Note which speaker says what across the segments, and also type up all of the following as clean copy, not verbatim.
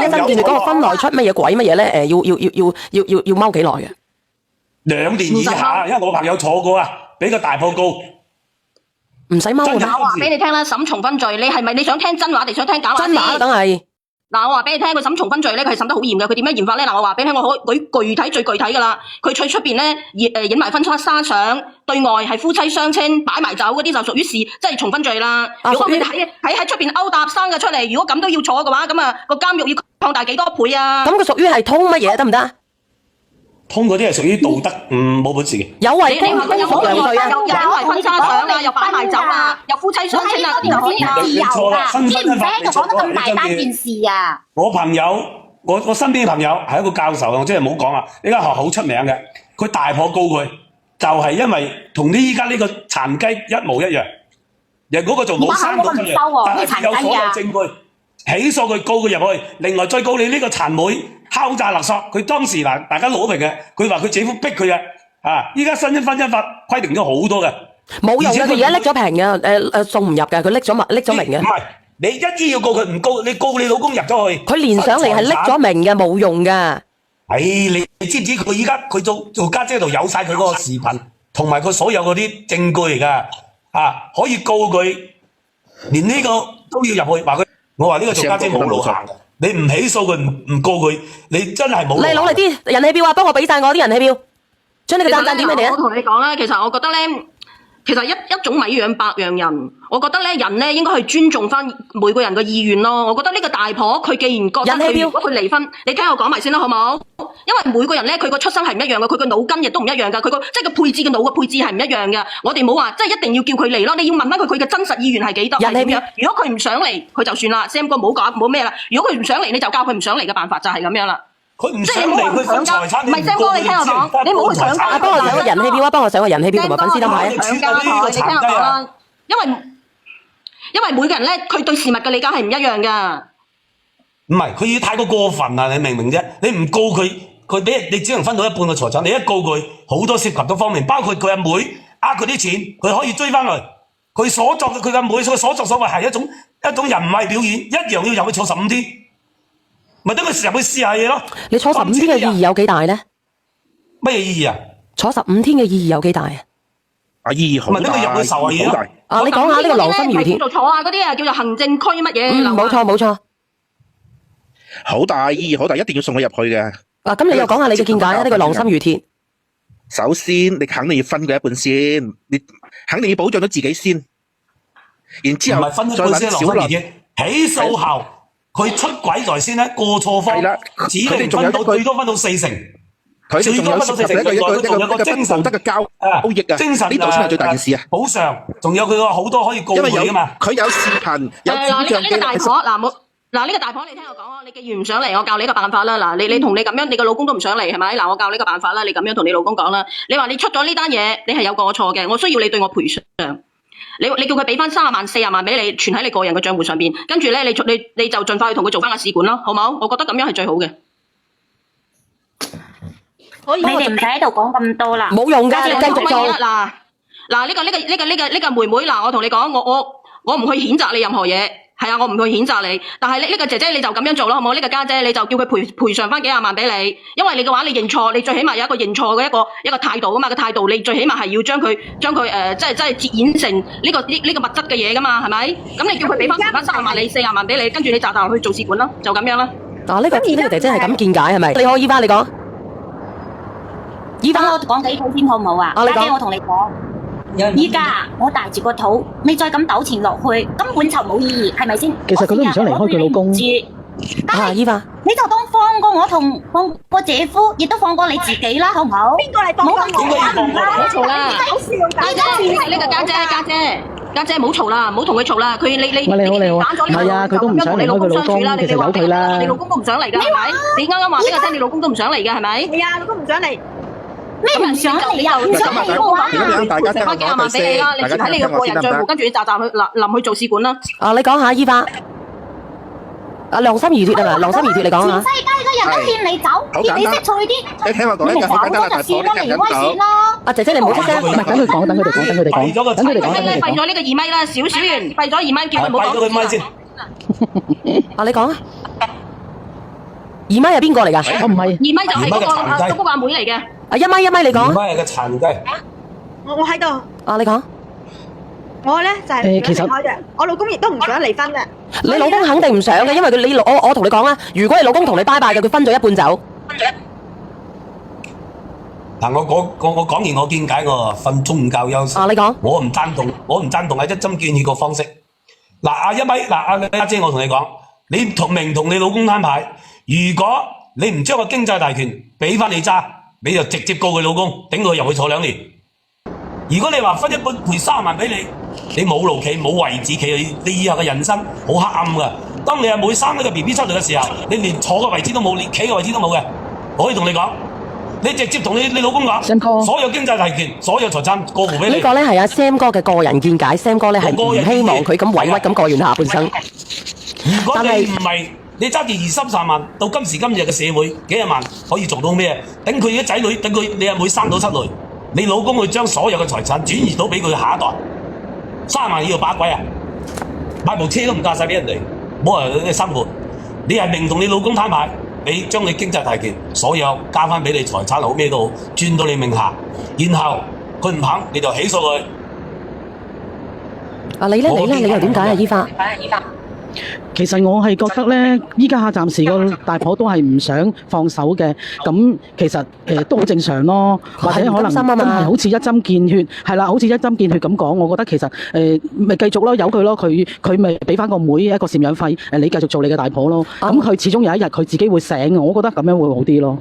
Speaker 1: 一陣見佢嗰個分內出乜嘢鬼乜嘢咧？要踎幾耐嘅
Speaker 2: ？2年以下，因為我朋友坐過啊，俾個大破告，
Speaker 1: 唔使踎嘅。
Speaker 3: 我話俾你聽啦，審重分罪，你係咪你想聽真話定想聽假話先？
Speaker 1: 真話梗係。
Speaker 3: 嗱，我話俾你聽，佢審重分罪咧，佢係審得好嚴嘅。佢點樣嚴法咧？嗱，我話俾你聽，我舉具體最具體噶啦。佢出邊咧，影埋婚紗相，對外係夫妻相稱，擺埋酒嗰啲就屬於即係重分罪啦。如果佢喺出邊勾搭生嘅出嚟，如果咁都要坐嘅話，咁啊個監獄要擴大幾多倍啊？咁
Speaker 1: 佢屬於係通乜嘢得唔得？
Speaker 2: 通嗰啲係屬於道德，冇本事嘅。
Speaker 1: 有違通風涼罪啊！
Speaker 3: 有違婚紗相啊，又擺埋酒啊，又夫妻相稱啊，嗰啲就可以啦。
Speaker 2: 你錯啦，身份法你錯咗，
Speaker 4: 咁大單件事啊！
Speaker 2: 我朋友，我身邊嘅朋友係一個教授，我真係唔好講啊！呢間學校好出名嘅，佢大婆告佢，就係因為同依家呢個殘雞一模一樣，人嗰個就冇生到出嚟，但係有所有證據起訴佢，告佢入去，另外再告你呢個殘妹敲詐勒索。佢當時嗱，大家攞評嘅，佢話佢姐夫逼佢嘅，依家新婚姻法規定咗好多嘅，
Speaker 1: 冇用嘅，佢而家拎咗平嘅，送唔入嘅，佢拎咗名嘅。
Speaker 2: 唔係，你一於要告佢，唔告你告你老公入咗去，
Speaker 1: 佢連上嚟係拎咗名嘅，冇用嘅。
Speaker 2: 你知唔知佢依家佢做家姐度有晒佢嗰個視頻，同埋佢所有嗰啲證據嚟噶，可以告佢，連呢個都要入去，話佢。我話呢個做家姐冇路行，你唔起訴佢，唔告佢，你真係冇路行。
Speaker 1: 你攞嚟啲人氣票啊，幫我俾晒我啲人氣票，將你個讚點俾你啊！
Speaker 3: 我同你講啦，其實我覺得咧，其實一種米養百樣人，我覺得咧人咧應該去尊重翻每個人嘅意願咯。我覺得呢個大婆佢既然覺得佢如果佢離婚，你聽我講埋先啦，好冇？因為每個人咧佢個出生係唔一樣嘅，佢個腦筋亦都唔一樣噶，佢個即係個配置嘅腦嘅配置係唔一樣嘅。我哋冇話即係一定要叫佢嚟咯，你要問翻佢嘅真實意願係幾多？係點樣？如果佢唔想嚟，佢就算啦。Sam 哥唔好講，唔好咩啦。如果佢唔想嚟，你就教佢唔想嚟嘅辦法就係咁樣啦。
Speaker 2: 佢唔想嚟，佢分財產，
Speaker 3: 唔係 Sam 哥，你聽我講，你唔好去搶家。
Speaker 1: 幫我上個人氣票啊！幫我上個人氣票同埋粉絲燈牌啊！
Speaker 3: 搶家台，你聽我講啦。因為每個人咧，佢對事物嘅理解係唔一樣噶。
Speaker 2: 唔係，佢要太過分啦！你明唔明啫？你唔告佢，佢俾你只能分到一半嘅財產。你一告佢，好多涉及多方面，包括佢阿妹呃佢啲錢，佢可以追翻嚟。佢所作嘅佢阿妹所作所為係一種人為表演，一樣要入去坐15天，咪等佢入去試下嘢咯。
Speaker 1: 你坐15天嘅意義有幾大咧？
Speaker 2: 乜嘢意義啊？
Speaker 1: 坐15天嘅意義有幾大啊？
Speaker 5: 意義好大，
Speaker 2: 咪等佢入去受下嘢咯。
Speaker 1: 你講下呢個羅心如田
Speaker 3: 叫做坐啊，嗰啲啊叫做行政區乜嘢？
Speaker 1: 冇錯。
Speaker 5: 好大意義，好大，一定要送佢入去嘅。
Speaker 1: 咁你又講下你嘅見解啊？呢個羅心如田，
Speaker 5: 首先你肯定要分佢一半先，你肯定要保障到自己先，然之後
Speaker 2: 唔係分一半先，羅心如田起訴後，佢出軌在先咧，過錯方只能分到最多分到40%。
Speaker 5: 佢仲有涉及一個精神德嘅交易啊！
Speaker 2: 精神
Speaker 5: 呢度先係最大件事啊！
Speaker 2: 補償，仲有佢個好多可以告佢噶嘛？
Speaker 5: 佢有視頻，有指像
Speaker 3: 呢個大婆呢個大婆，你聽我講啊！你既然唔想嚟，我教你一個辦法啦。嗱，你同你咁樣，你個老公都唔想嚟，係咪？嗱，我教你個辦法啦。你咁樣同你老公講啦。你話你出咗呢單嘢，你係有過錯嘅，我需要你對我賠償。你叫佢俾翻30萬、40萬俾你，存喺你個人嘅賬戶上邊。跟住咧，你就盡快去同佢做翻個試管咯，好冇？我覺得咁樣係最好嘅。
Speaker 4: 你哋唔使喺度講咁多啦，
Speaker 1: 冇用噶，你繼續做。
Speaker 3: 嗱，呢個妹妹，嗱，我同你講，我唔去譴責你任何嘢，係啊，我唔去譴責你。但係呢個姐姐你就咁樣做咯，好冇？呢個家姐你就叫佢賠償翻幾廿萬俾你，因為你嘅話你認錯，你最起碼有一個認錯嘅一個態度啊嘛，個態度你最起碼係要將佢即係折演成呢個物質嘅嘢噶嘛，係咪？咁你叫佢俾翻30萬你40萬俾你，跟住你就去做試管咯，就咁樣啦。
Speaker 1: 呢個姐姐係咁見解係咪？你可以翻你講。
Speaker 4: 等我講幾句先好唔好啊？家姐，我同你講，依家我大住個肚，你再咁糾纏落去，根本就冇意義，係咪先？
Speaker 1: 其實佢都唔想離開佢老公。依家
Speaker 4: 你就當放過我同放過姐夫，亦都放過你自己啦，好唔好？邊個嚟放過我？
Speaker 3: 唔好嘈啦！呢個家姐，唔好嘈啦，唔好同佢嘈啦。佢你揀咗呢個，
Speaker 1: 係啊，佢都唔想離開佢老公，其實由佢啦。
Speaker 3: 你老公都唔想嚟噶，係咪？你啱啱話俾我聽，你老公都唔想嚟嘅，係咪？
Speaker 4: 係啊，老公唔想嚟。咩唔想嚟啊？唔想嚟嘅話，
Speaker 3: 剩翻幾廿萬俾你啦，你存喺你嘅個人賬戶，跟住你集去臨去做試管啦。
Speaker 1: 你講下依家。良心如鐵啊嘛，良心如鐵你講下。
Speaker 4: 全世界嘅人都勸你走，勸你識趣啲。
Speaker 5: 你聽我講一個好簡單嘅大婆，你聽唔聽到？
Speaker 1: 姐姐你唔好出聲，唔係等佢講，等佢哋講。
Speaker 3: 廢咗呢個2米啦，小圓，廢咗2米，叫佢唔好講。
Speaker 2: 廢咗佢咪先。
Speaker 1: 你講啊。二咪係邊個嚟㗎？
Speaker 6: 我唔係。
Speaker 3: 二咪就係嗰
Speaker 2: 二
Speaker 3: 個阿妹嚟嘅。
Speaker 1: 啊，一咪你講。
Speaker 2: 二咪係個殘雞。
Speaker 7: 我喺度。
Speaker 1: 啊，你講。
Speaker 7: 我咧就係
Speaker 6: 其實
Speaker 7: 我老公亦都唔想離婚嘅。
Speaker 1: 你老公肯定唔想嘅，因為我同你講啦，如果你老公同你拜拜嘅，佢分咗一半走。
Speaker 2: 嗱，我講完我見解，我瞓中午覺休息。
Speaker 1: 啊，你講。
Speaker 2: 我唔贊同係一針見血個方式。嗱，阿一咪，嗱，阿家姐，我同你講，你同你老公攤牌，如果你唔將個經濟大權俾翻你揸，你就直接告佢老公，頂佢入去坐2年。如果你話分一半賠30萬俾你，你冇路企，冇位置企，你以後嘅人生好黑暗噶。當你係每生一個 BB 出嚟嘅時候，你連坐嘅位置都冇，連企嘅位置都冇嘅。我可以同你講，你直接同你老公講，所有經濟大權、所有財產過戶俾你。
Speaker 1: 呢個咧係阿 Sam 哥嘅個人見解，Sam 哥咧係唔希望佢咁委屈咁過完下半生。
Speaker 2: 如果你唔係你揸住20-30萬，到今時今日嘅社會幾廿萬可以做到咩？等佢嘅仔女，等佢你阿妹生到7女，你老公會將所有嘅財產轉移到俾佢下一代。30萬要把鬼啊！買部車都唔駕駛俾人哋，冇話你生活。你係明同你老公攤牌，你將你經濟大權所有交翻俾你財產好咩都好，轉到你名下，然後佢唔肯你就起訴佢。
Speaker 1: 啊，你咧你又點解啊？依花？
Speaker 6: 其實我係覺得咧，依家暫時個大婆都係唔想放手嘅，咁其實都好正常咯，或者可能真係好似一針見血，係啦，好似一針見血咁講，我覺得其實咪繼續咯，由佢咯，佢咪俾翻個妹一個贍養費，你繼續做你嘅大婆咯，咁佢始終有一日佢自己會醒，我覺得咁樣會好啲咯。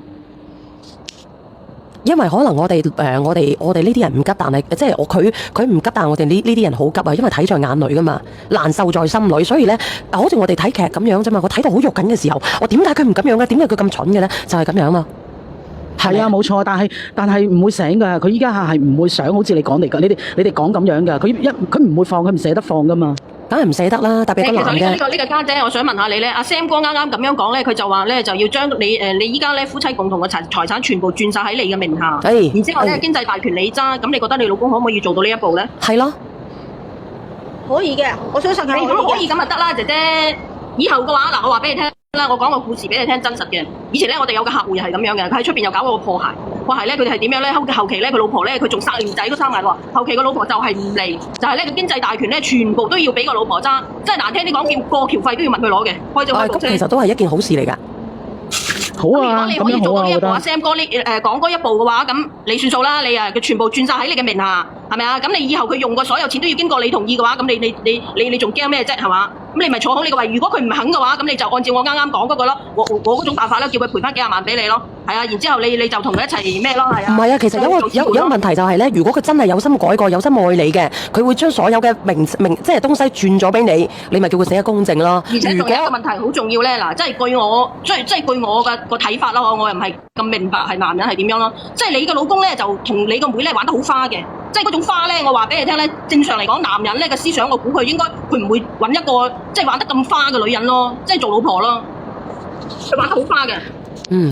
Speaker 1: 因為可能我哋呢啲人唔急，但係即係佢唔急，但係我哋呢啲人好急啊！因為睇在眼裏噶嘛，難受在心裏，所以咧，好似我哋睇劇咁樣啫嘛。我睇到好肉緊嘅時候，我點解佢唔咁樣嘅？點解佢咁蠢嘅咧？就係咁樣嘛。
Speaker 6: 係啊，冇錯，但係唔會醒噶。佢依家係唔會想好似你講嚟噶，你哋講咁樣噶。佢唔會放，佢唔捨得放噶嘛。梗係唔捨得啦，特別個男嘅。
Speaker 3: 其實呢個家姐，我想問下你咧，阿 Sam 哥啱啱咁樣講咧，佢就話咧就要將你依家咧夫妻共同嘅財產全部轉晒喺你嘅名下，然之後咧經濟大權你揸，咁你覺得你老公可唔可以做到呢一步咧？
Speaker 1: 係咯，
Speaker 7: 可以嘅，我相信佢
Speaker 3: 可以咁就得啦，姐姐。以後嘅話嗱，我話俾你聽啦，我講個故事俾你聽，真實嘅。以前咧，我哋有個客戶又係咁樣嘅，佢喺出邊又搞過個破鞋咧，佢哋係點樣咧？後期咧，佢老婆咧，佢仲生連仔都生埋喎。後期個老婆就係唔嚟，就係咧個經濟大權咧，全部都要俾個老婆揸，即係難聽啲講，叫過橋費都要問佢攞嘅。開咗部車。
Speaker 1: 其實都係一件好事嚟㗎。
Speaker 6: 好啊，
Speaker 3: 如果你可以做到呢一步，阿 Sam 哥講嗰一步嘅話，咁你算數啦，佢全部轉晒喺你嘅名下，係咪啊？咁你以後佢用過所有錢都要經過你同意嘅話，咁你仲驚咩啫？係嘛？咁你咪坐好呢個位。如果佢唔肯嘅話，咁你就按照我啱啱講嗰個咯，我嗰種辦法咧，叫佢賠翻幾廿萬俾你咯。係啊，然之後你就同佢一齊咩咯？係啊。唔係啊，其實有個問題就係咧，如果佢真係有心改過、有心愛你嘅，佢會將所有嘅名即係東西轉咗俾你，你咪叫佢死得公正咯。而且仲有一個問題好重要咧，嗱，即係據我嘅個睇法啦，我又唔係咁明白係男人係點樣咯。即係你個老公咧就同你個妹咧玩得好花嘅，即係嗰種花咧，我話俾你聽咧，正常嚟講，男人咧嘅思想，我估佢應該佢唔會揾一個即係玩得咁花嘅女人咯，即係做老婆咯，佢玩得好花嘅。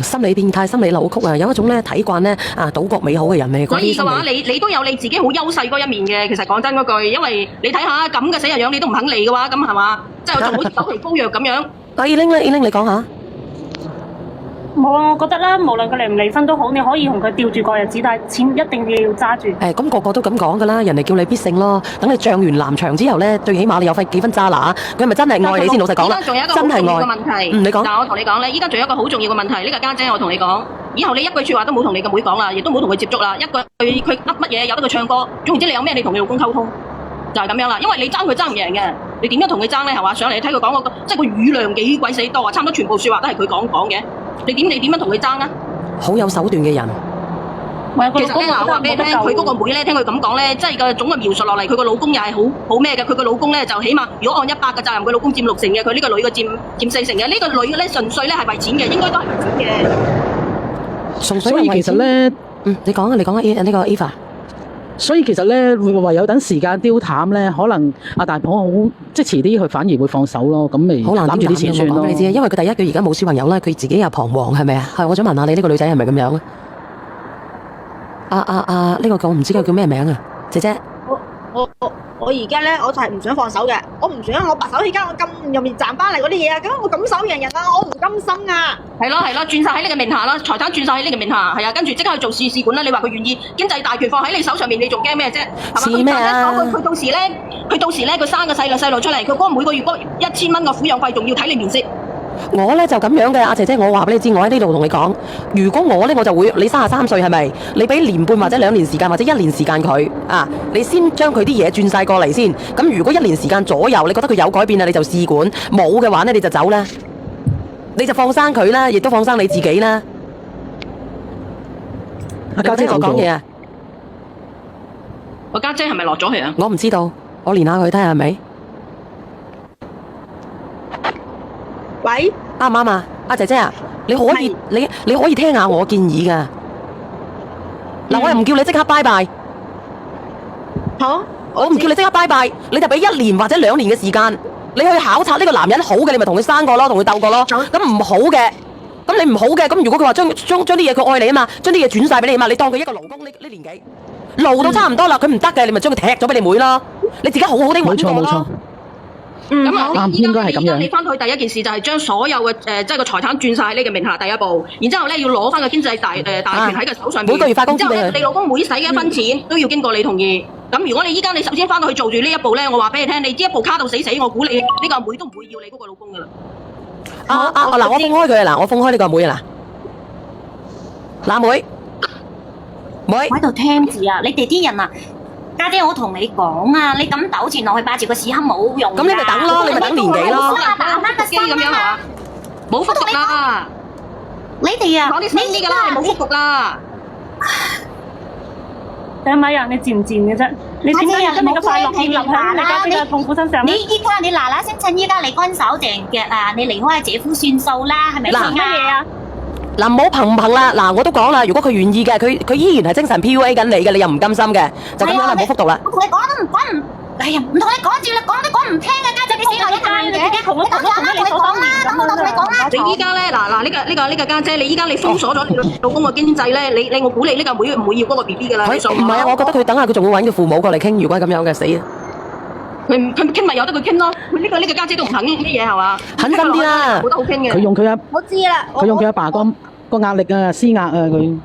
Speaker 3: 心理變態、心理扭曲啊，有一種咧睇慣咧島國美好嘅人嚟。所以嘅話，你都有你自己好優勢嗰一面嘅。其實講真嗰句，因為你睇下咁嘅死人樣，你都唔肯嚟嘅話，咁係嘛？即係仲好似狗皮膏藥咁樣。阿依玲咧，依玲你講下。
Speaker 4: 冇啊，我覺得啦，無論佢離唔離婚都好，你可以同佢吊住過日子，但係錢一定要揸住。
Speaker 1: 咁個個都咁講㗎啦，人哋叫你必勝咯。等你漲完藍場之後咧，最起碼你有幾分揸拿，佢係咪真係愛你先？老實講啦，真係愛。你講。嗱，我同你講咧，依家仲有一個好重要嘅問題，呢個家姐我同你講，以後你一句説話都冇同你個妹講啦，亦都冇同佢接觸啦，一句佢噏乜嘢，由得佢唱歌，總言之你有咩你同你老公溝通，就係咁樣啦。因為你爭佢爭唔贏嘅，你點樣同佢爭咧？係嘛？上嚟睇佢講嗰個，即係個語量幾鬼死多啊！差唔多全部説話都係佢講嘅。你點樣同佢爭啊？好有手段嘅人。其實咧，我話俾你聽，佢嗰個妹咧，聽佢咁講咧，即係個總嘅描述落嚟，佢個老公又係好咩嘅？佢個老公咧就起碼，如果按100嘅責任，佢老公佔6成嘅，佢呢個女嘅佔4成嘅。呢個女嘅咧純粹咧係為錢嘅，應該都係為錢嘅。
Speaker 6: 所以其實咧，
Speaker 1: 你講啊，呢個 Eva。
Speaker 6: 所以其實咧，唯有等時間丟淡咧，可能阿大婆好即係遲啲，佢反而會放手咯。咁咪攬住啲錢算咯。你知因為佢第一佢而家冇小朋友啦，佢自己又彷徨，係咪啊？係，我想問下你呢個女仔係咪咁樣啊？呢個我唔知佢叫咩名啊，姐姐。
Speaker 7: 我我而家咧，我就係唔想放手嘅，我唔想我白手起家，我咁入面賺翻嚟嗰啲嘢啊，咁我咁手贏人啊，我唔甘心啊！
Speaker 3: 係咯，轉晒喺你嘅名下啦，財產轉晒喺你嘅名下，係啊，跟住即刻去做試管啦。你話佢願意經濟大權放喺你手上面，你仲驚咩啫？
Speaker 1: 試咩啊？
Speaker 3: 佢到時咧，佢生個細路出嚟，佢嗰每個月嗰1000蚊個撫養費，仲要睇你面色。
Speaker 1: 我咧就咁樣嘅，阿姐姐，我話俾你知，我喺呢度同你講，如果我咧我就會，你33歲係咪？你俾年半或者2年時間或者1年時間佢啊，你先將佢啲嘢轉晒過嚟先。咁如果1年時間左右，你覺得佢有改變啦，你就試管；冇嘅話咧，你就走啦，你就放生佢啦，亦都放生你自己啦。阿家姐我講嘢啊！
Speaker 3: 我家姐係咪落咗去啊？
Speaker 1: 我唔知道，我連下佢睇下係咪。
Speaker 7: 喂，
Speaker 1: 啱唔啱啊？阿姐姐啊，你可以你可以聽下我建議噶。嗱，我又唔叫你即刻拜拜。
Speaker 7: 好，
Speaker 1: 我唔叫你即刻拜拜，你就俾1年或者2年嘅時間，你去考察呢個男人好嘅，你咪同佢生過咯，同佢鬥過咯。咁唔好嘅，咁你唔好嘅，咁如果佢話將啲嘢佢愛你啊嘛，將啲嘢轉晒俾你啊嘛，你當佢一個勞工呢年紀，勞到差唔多啦，佢唔得嘅，你咪將佢踢咗俾你妹咯，你自己好好地揾過咯。
Speaker 3: 咁啊，
Speaker 6: 應該係咁樣。
Speaker 3: 你翻去第一件事就係將所有嘅即係個財產轉晒喺你嘅名下，第一步。然之後咧要攞翻個經濟大權喺個手上面。
Speaker 1: 每個月發工資俾佢。
Speaker 3: 然之後你老公每使嘅1分錢都要經過你同意。咁如果你依家你首先翻到去做住呢一步咧，我話俾你聽，你呢一步卡到死，我估你呢個阿妹都唔會要你嗰個老公噶啦。
Speaker 1: 嗱，我放開佢啊！嗱，我放開呢個阿妹啊！嗱，阿妹，
Speaker 4: 我喺度聽住啊！你哋啲人啊！家姐，我同你講啊，你咁糾纏落去霸住個屎坑冇用。
Speaker 1: 咁你咪等咯，你咪等年幾咯。
Speaker 3: 爸媽嘅機咁樣係嘛？冇福讀啦！
Speaker 4: 你哋啊，
Speaker 3: 講啲新啲㗎啦，你冇福讀啦！
Speaker 8: 你咪啊，你賤唔賤嘅啫？你點解將你嘅快樂建立喺你家姐嘅痛苦身上咧？
Speaker 4: 你依家你嗱嗱聲趁依家你乾手淨腳啊，你離開阿姐夫算數啦，係咪先啊？
Speaker 8: 乜嘢啊？
Speaker 1: 嗱，唔好憑唔憑啦！嗱，我都講啦，如果佢願意嘅，佢依然係精神 PUA 緊你嘅，你又唔甘心嘅，就咁樣啦，冇福讀啦。
Speaker 4: 我同你講都唔講唔，哎呀，唔同你講住啦，講都講唔聽啊！家姐，你死我一啖嘅，你同我講啦，同你講啦，等我同你講啦。
Speaker 3: 你依家咧，嗱呢個家姐，你依家你封鎖咗你老公嘅經濟咧，我估你呢個妹唔會要嗰個 BB 噶啦。唔
Speaker 1: 係啊，我覺得佢等下佢仲會揾佢父母過嚟傾，如果係咁樣嘅死啊！
Speaker 3: 佢傾咪由得佢傾咯，呢個家姐都唔肯乜嘢係嘛？
Speaker 1: 狠心啲啦，
Speaker 3: 冇得好傾嘅。
Speaker 6: 佢用佢
Speaker 7: 我知啦，
Speaker 6: 佢用佢阿爸個壓力啊，施壓啊佢。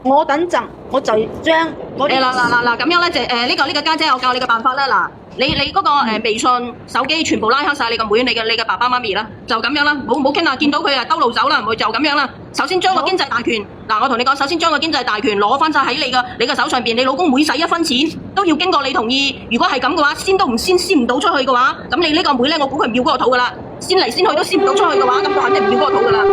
Speaker 7: 我等陣我就將我啲
Speaker 3: 嗱咁樣咧就呢個家姐，我教你個辦法啦。嗱，你嗰個微信、手機全部拉黑晒你個妹、你嘅爸爸媽咪啦，就咁樣啦，冇傾啦，見到佢啊兜路走啦，唔會就咁樣啦。首先將個經濟大權，嗱我同你講，首先將個經濟大權攞翻晒喺你嘅手上邊，你老公每使1分錢都要經過你同意。如果係咁嘅話，先唔到出去嘅話，咁你呢個妹咧，我估佢唔要嗰個肚噶啦。先嚟先去都先唔到出去嘅話，咁佢肯定唔要嗰個肚噶啦。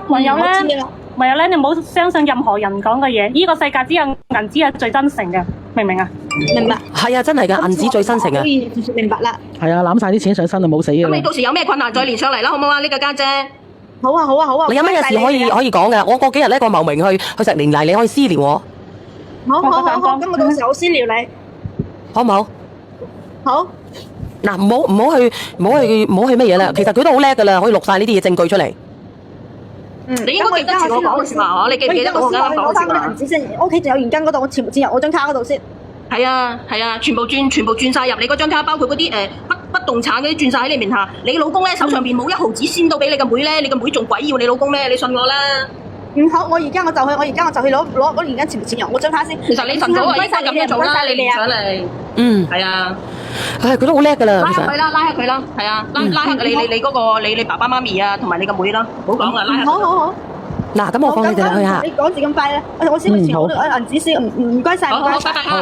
Speaker 8: 唯有咧，你唔好相信任何人講嘅嘢。呢個世界只有銀紙係最真誠嘅，明唔明啊？
Speaker 7: 明白。
Speaker 1: 係啊，真係㗎，銀紙最真誠啊！
Speaker 7: 明白啦。
Speaker 6: 係啊，攬晒啲錢上身就冇死嘅。
Speaker 3: 咁你到時有咩困難再連上嚟啦，好唔好啊？呢個家姐。
Speaker 7: 好啊。
Speaker 1: 你有乜嘢事可以講嘅？我過幾日咧個茂名去食年例，你可以私聊我。
Speaker 7: 好，咁我到時我私聊你，
Speaker 1: 好唔好？
Speaker 7: 好。
Speaker 1: 嗱，唔好去乜嘢啦。其實佢都好叻㗎啦，可以錄晒呢啲嘢證據出嚟。
Speaker 3: 你應該記得住我講嘅説話，你記唔記得我啱啱講嘅説話？
Speaker 7: 我攞翻嗰啲銀紙先，屋企仲有現金嗰度，我全部轉入我張卡嗰度先。
Speaker 3: 係啊，全部轉晒入你嗰張卡，包括嗰啲不動產嗰啲轉晒喺你名下。你老公咧手上邊冇1毫子先到俾你個妹咧，你個妹仲鬼要你老公咩？你信我啦。
Speaker 7: 好，我而家我就去攞現金全部轉入我張卡先。
Speaker 3: 其實你晨早係應該咁樣做啦，你連上嚟。係啊。
Speaker 1: 唉，佢都好叻㗎啦，其實。
Speaker 3: 拉黑佢啦，係啊，拉黑你嗰個你爸爸媽咪啊，同埋你個妹啦，唔好講啦，拉黑。
Speaker 7: 好。
Speaker 1: 嗱，咁我放你哋去下。
Speaker 7: 你講字咁快咧，我先去存好銀紙先，唔該晒。
Speaker 3: 好，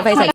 Speaker 3: 拜拜。